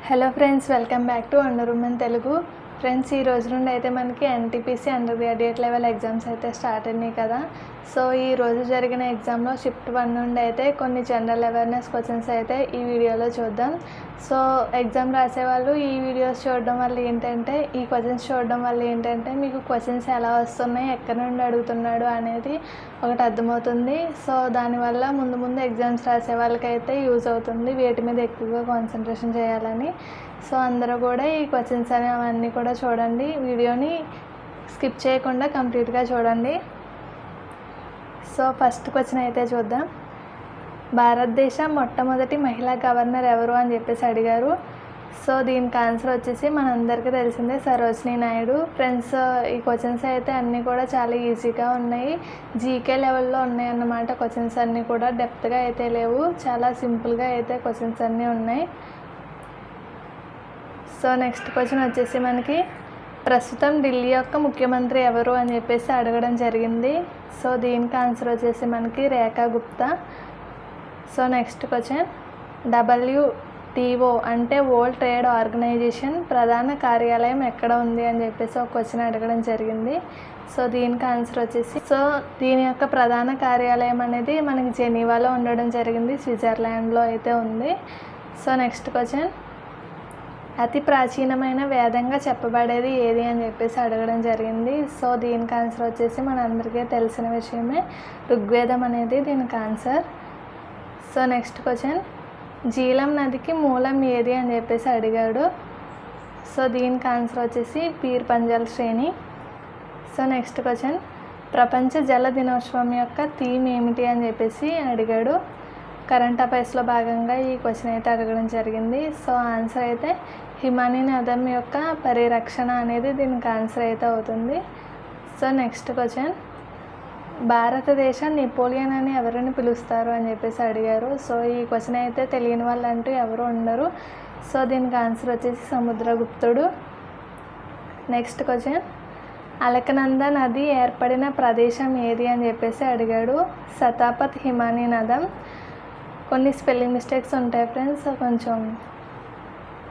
Hello friends, welcome back to wonder women Telugu. Friends, ఈ రోజు నుండి అయితే మనకి NTPC under graduate level exams అయితే స్టార్ట్ అయినాయి కదా. సో ఈ రోజు జరిగిన ఎగ్జామ్లో షిఫ్ట్ 1 నుండి అయితే కొన్ని జనరల్ అవేర్నెస్ క్వశ్చన్స్ అయితే ఈ వీడియోలో చూద్దాం. సో ఎగ్జామ్ రాసేవాళ్ళు ఈ వీడియోస్ చూడడం వల్ల ఏంటంటే, ఈ క్వశ్చన్స్ చూడడం వల్ల ఏంటంటే మీకు క్వశ్చన్స్ ఎలా వస్తున్నాయి, ఎక్కడి నుండి అడుగుతున్నాడు అనేది ఒకటి అర్థమవుతుంది. సో దానివల్ల ముందు ముందు ఎగ్జామ్స్ రాసే వాళ్ళకైతే యూజ్ అవుతుంది, వేటి మీద ఎక్కువగా కాన్సన్ట్రేషన్ చేయాలని. సో అందరూ కూడా ఈ క్వశ్చన్స్ అవన్నీ కూడా చూడండి, వీడియోని స్కిప్ చేయకుండా కంప్లీట్గా చూడండి. సో ఫస్ట్ క్వశ్చన్ అయితే చూద్దాం. భారతదేశ మొట్టమొదటి మహిళా గవర్నర్ ఎవరు అని చెప్పేసి అడిగారు. సో దీనికి ఆన్సర్ వచ్చేసి మనందరికీ తెలిసిందే, సరోజినీ నాయుడు. ఫ్రెండ్స్, ఈ క్వశ్చన్స్ అయితే అన్నీ కూడా చాలా ఈజీగా ఉన్నాయి, జీకే లెవెల్లో ఉన్నాయి అన్నమాట. క్వశ్చన్స్ అన్నీ కూడా డెప్త్గా అయితే లేవు, చాలా సింపుల్గా అయితే క్వశ్చన్స్ అన్నీ ఉన్నాయి. సో నెక్స్ట్ క్వశ్చన్ వచ్చేసి మనకి ప్రస్తుతం ఢిల్లీ యొక్క ముఖ్యమంత్రి ఎవరు అని చెప్పేసి అడగడం జరిగింది. సో దీనికి ఆన్సర్ వచ్చేసి మనకి Rekha Gupta. So next question, WTO అంటే వరల్డ్ ట్రేడ్ ఆర్గనైజేషన్ ప్రధాన కార్యాలయం ఎక్కడ ఉంది అని చెప్పేసి ఒక క్వశ్చన్ అడగడం జరిగింది. సో దీనికి ఆన్సర్ వచ్చేసి, సో దీని యొక్క ప్రధాన కార్యాలయం అనేది మనకి జెనీవాలో ఉండడం జరిగింది, స్విట్జర్లాండ్లో అయితే ఉంది. సో నెక్స్ట్ క్వశ్చన్, అతి ప్రాచీనమైన వేదంగా చెప్పబడేది ఏది అని చెప్పేసి అడగడం జరిగింది. సో దీనికి ఆన్సర్ వచ్చేసి మనందరికీ తెలిసిన విషయమే, ఋగ్వేదం అనేది దీనికి answer. So next question, Jhelum నదికి మూలం ఏది అని చెప్పేసి అడిగాడు. సో దీనికి ఆన్సర్ వచ్చేసి పీర్ పంజల్ శ్రేణి. సో నెక్స్ట్ క్వశ్చన్, ప్రపంచ జల దినోత్సవం యొక్క థీమ్ ఏమిటి అని చెప్పేసి అడిగాడు. కరెంట్ అఫైర్స్లో భాగంగా ఈ క్వశ్చన్ అయితే అడగడం జరిగింది. సో ఆన్సర్ అయితే హిమానీ నదం యొక్క పరిరక్షణ అనేది దీనికి ఆన్సర్ అయితే అవుతుంది. సో నెక్స్ట్ క్వశ్చన్, భారతదేశ నెపోలియన్ అని ఎవరిని పిలుస్తారు అని చెప్పేసి అడిగారు. సో ఈ క్వశ్చన్ అయితే తెలియని వాళ్ళు అంటూ ఎవరు ఉండరు. సో దీనికి ఆన్సర్ వచ్చేసి సముద్రగుప్తుడు. నెక్స్ట్ క్వశ్చన్, అలకనంద నది ఏర్పడిన ప్రదేశం ఏది అని చెప్పేసి అడిగాడు. సతాపత్ హిమానీ నదం. కొన్ని స్పెల్లింగ్ మిస్టేక్స్ ఉంటాయి ఫ్రెండ్స్,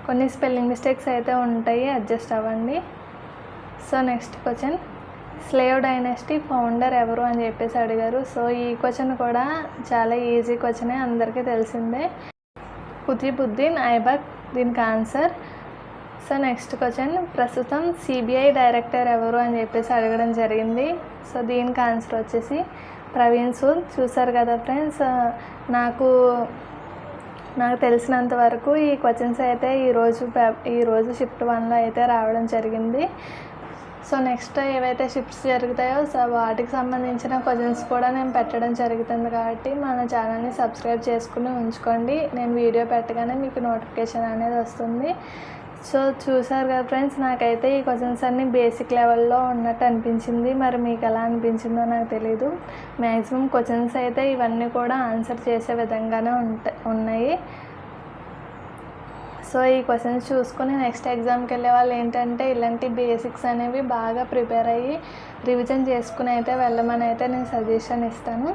కొన్ని స్పెల్లింగ్ మిస్టేక్స్ అయితే ఉంటాయి, అడ్జస్ట్ అవ్వండి. So next question, slave dynasty founder ఎవరు అని చెప్పేసి అడిగారు. సో ఈ క్వశ్చన్ కూడా చాలా ఈజీ క్వశ్చనే, అందరికీ తెలిసిందే, కుతుబుద్దీన్ ఐబక్ దీనికి ఆన్సర్. సో నెక్స్ట్ క్వశ్చన్, ప్రస్తుతం సిబిఐ డైరెక్టర్ ఎవరు అని చెప్పేసి అడగడం జరిగింది. సో దీనికి ఆన్సర్ వచ్చేసి ప్రవీణ్ సూద్. చూసారు కదా ఫ్రెండ్స్, నాకు తెలిసినంత వరకు ఈ క్వశ్చన్స్ అయితే ఈరోజు షిఫ్ట్ 1లో అయితే రావడం జరిగింది. సో నెక్స్ట్ ఏవైతే షిఫ్ట్స్ జరుగుతాయో వాటికి సంబంధించిన క్వశ్చన్స్ కూడా నేను పెట్టడం జరుగుతుంది, కాబట్టి మన ఛానల్ని సబ్స్క్రైబ్ చేసుకుని ఉంచుకోండి. నేను వీడియో పెట్టగానే మీకు నోటిఫికేషన్ అనేది వస్తుంది. సో చూసారు కదా ఫ్రెండ్స్, నాకైతే ఈ క్వశ్చన్స్ అన్నీ బేసిక్ లెవెల్లో ఉన్నట్టు అనిపించింది, మరి మీకు ఎలా అనిపించిందో నాకు తెలీదు. మ్యాక్సిమం క్వశ్చన్స్ అయితే ఇవన్నీ కూడా ఆన్సర్ చేసే విధంగానే ఉన్నాయి. సో ఈ క్వశ్చన్స్ చూసుకొని నెక్స్ట్ ఎగ్జామ్కి వెళ్ళే వాళ్ళు ఏంటంటే ఇలాంటి బేసిక్స్ అనేవి బాగా ప్రిపేర్ అయ్యి రివిజన్ చేసుకుని అయితే వెళ్ళమని అయితే నేను సజెషన్ ఇస్తాను.